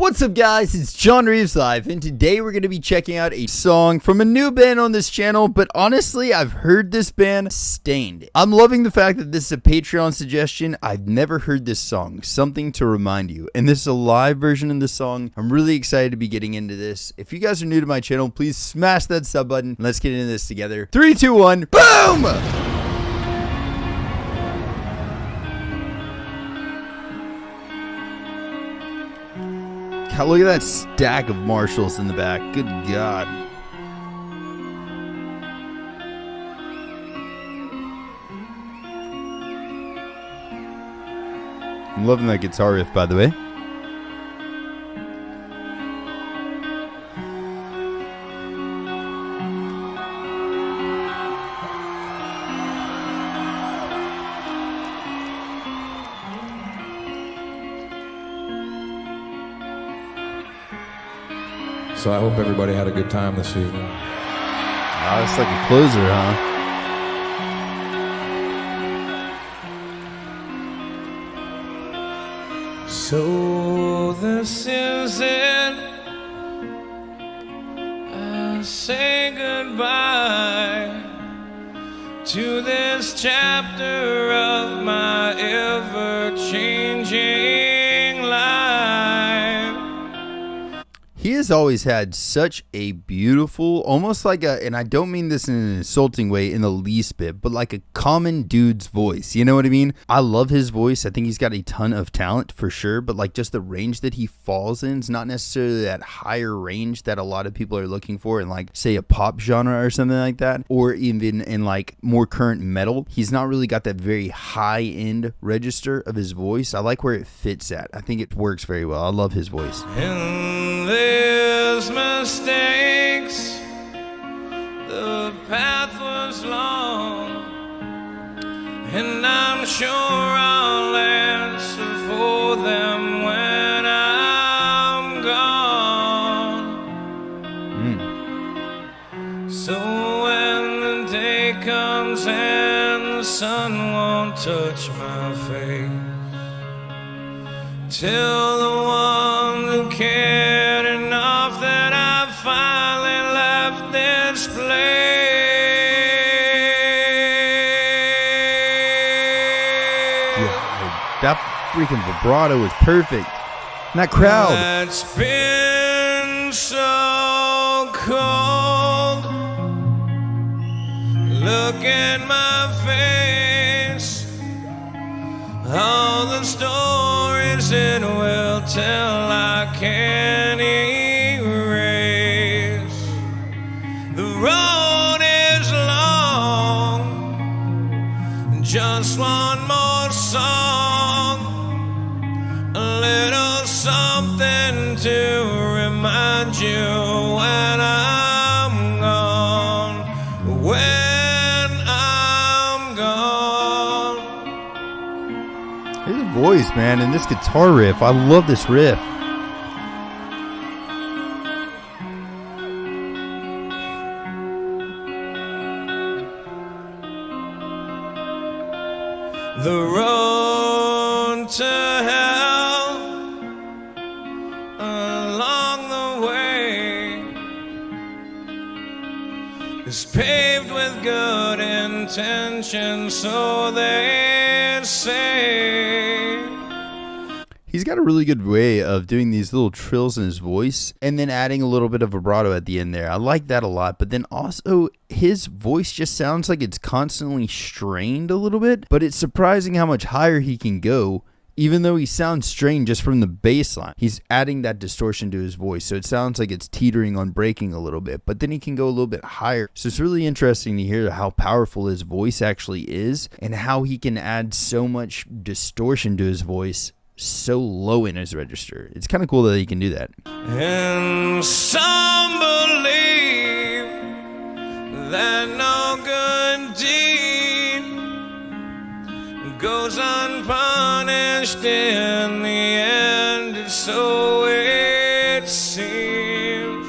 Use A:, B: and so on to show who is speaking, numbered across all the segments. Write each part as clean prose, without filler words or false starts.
A: What's up guys, it's John Reeves Live, and today we're going to be checking out a song from a new band on this channel, but honestly, I've heard this band, Stained. I'm loving the fact that this is a Patreon suggestion. I've never heard this song, Something to Remind You, and this is a live version of the song. I'm really excited to be getting into this. If you guys are new to my channel, please smash that sub button, and let's get into this together. 3, 2, 1, boom! God, look at that stack of Marshalls in the back. Good God. I'm loving that guitar riff, by the way.
B: So I hope everybody had a good time this evening.
A: Oh, it's like a closer, huh?
C: So this is it. I say goodbye to this chapter of my ever-changing life.
A: He has always had such a beautiful, almost like a, and I don't mean this in an insulting way in the least bit, but like a common dude's voice. You know what I mean? I love his voice. I think he's got a ton of talent for sure, but like just the range that he falls in is not necessarily that higher range that a lot of people are looking for in like, say, a pop genre or something like that, or even in like more current metal. He's not really got that very high end register of his voice. I like where it fits at. I think it works very well. I love his voice.
C: There's mistakes, the path was long, and I'm sure I'll answer for them when I'm gone. So when the day comes and the sun won't touch my face, tell the one who cared enough that I finally left this place.
A: Yeah, that freaking vibrato is perfect. And that crowd.
C: It's been so cold. Look at my face. All the stories it will tell I can't erase. The road is long, just one more song, a little something to remind you when I'm gone, when I'm gone.
A: His voice, man, and this guitar riff. I love this riff.
C: The road to hell along the way is paved with good intentions, so they say.
A: He's got a really good way of doing these little trills in his voice and then adding a little bit of vibrato at the end there. I like that a lot, but then also his voice just sounds like it's constantly strained a little bit, but it's surprising how much higher he can go. Even though he sounds strained just from the bass line, he's adding that distortion to his voice, so it sounds like it's teetering on breaking a little bit, but then he can go a little bit higher. So it's really interesting to hear how powerful his voice actually is and how he can add so much distortion to his voice so low in his register. It's kind of cool that he can do that.
C: And some believe that no good deed goes unpunished in the end, so it seems.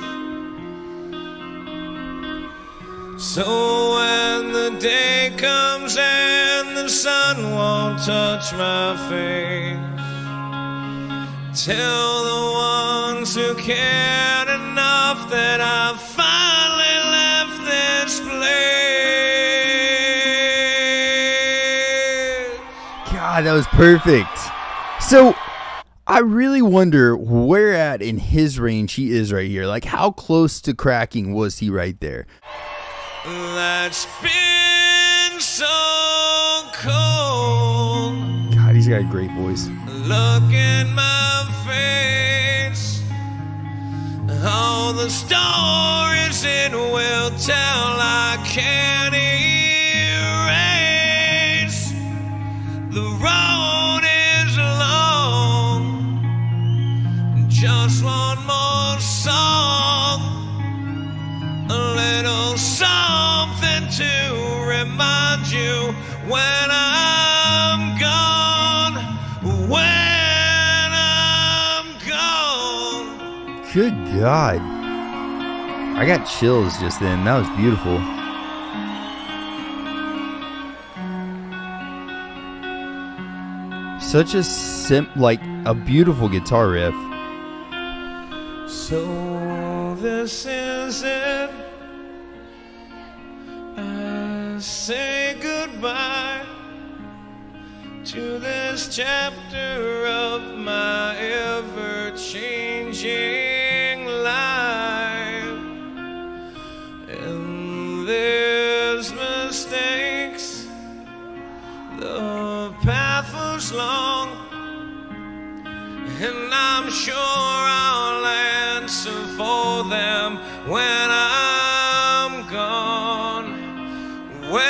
C: So when the day comes and the sun won't touch my face, tell the one ones who cared enough that I finally left this place.
A: God, that was perfect. So I really wonder where at in his range he is right here. Like, how close to cracking was he right there?
C: That's been so cold.
A: God, he's got a great voice.
C: Look in my face. All the stories it will tell I can't erase. The road is long. Just one more song. A little something to remind you when I'm gone. When I'm gone.
A: Good God. I got chills just then. That was beautiful. Such a like a beautiful guitar riff.
C: So this is it. I say goodbye to this chapter of my ever-changing life. And there's mistakes. The path was long, and I'm sure I'll answer for them when I'm gone. When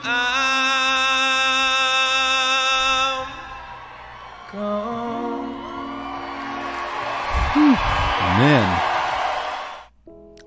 C: I'm gone.
A: Man,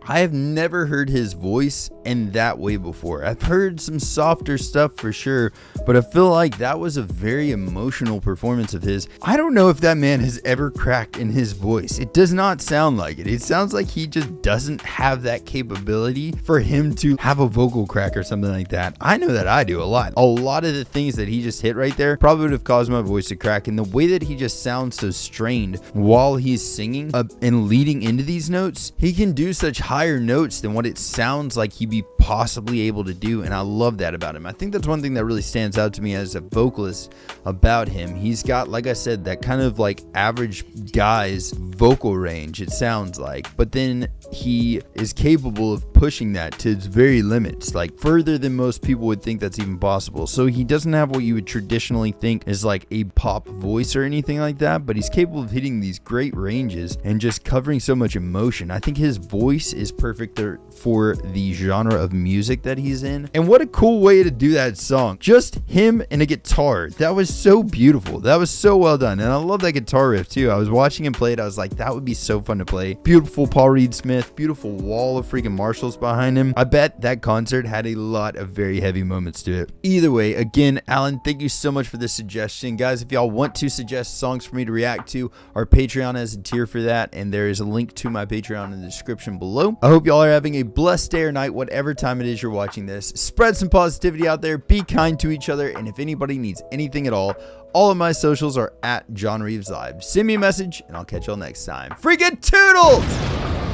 A: I have never heard his voice in that way before. I've heard some softer stuff for sure, but I feel like that was a very emotional performance of his. I don't know if that man has ever cracked in his voice. It does not sound like it. It sounds like he just doesn't have that capability for him to have a vocal crack or something like that. I know that I do a lot. A lot of the things that he just hit right there probably would have caused my voice to crack, and the way that he just sounds so strained while he's singing and leading into these notes, he can do such higher notes than what it sounds like he'd be possibly able to do, and I love that about him. I think that's one thing that really stands out to me as a vocalist about him. He's got, like I said, that kind of like average guy's vocal range, it sounds like, but then he is capable of pushing that to its very limits, like further than most people would think that's even possible. So he doesn't have what you would traditionally think is like a pop voice or anything like that, but he's capable of hitting these great ranges and just covering so much emotion. I think his voice is perfect for the genre of music that he's in, and what a cool way to do that song. Just him and a guitar. That was so beautiful. That was so well done, and I love that guitar riff too. I was watching him play it. I was like, that would be so fun to play. Beautiful Paul Reed Smith, beautiful wall of freaking Marshalls behind him. I bet that concert had a lot of very heavy moments to it. Either way, again, Alan, thank you so much for this suggestion. Guys, if y'all want to suggest songs for me to react to, our Patreon has a tier for that, and there is a link to my Patreon in the description below. I hope y'all are having a blessed day or night, whatever time it is you're watching this. Spread some positivity out there, be kind to each other, and if anybody needs anything at all of my socials are at John Reeves Live. Send me a message, and I'll catch y'all next time. Freaking toodles!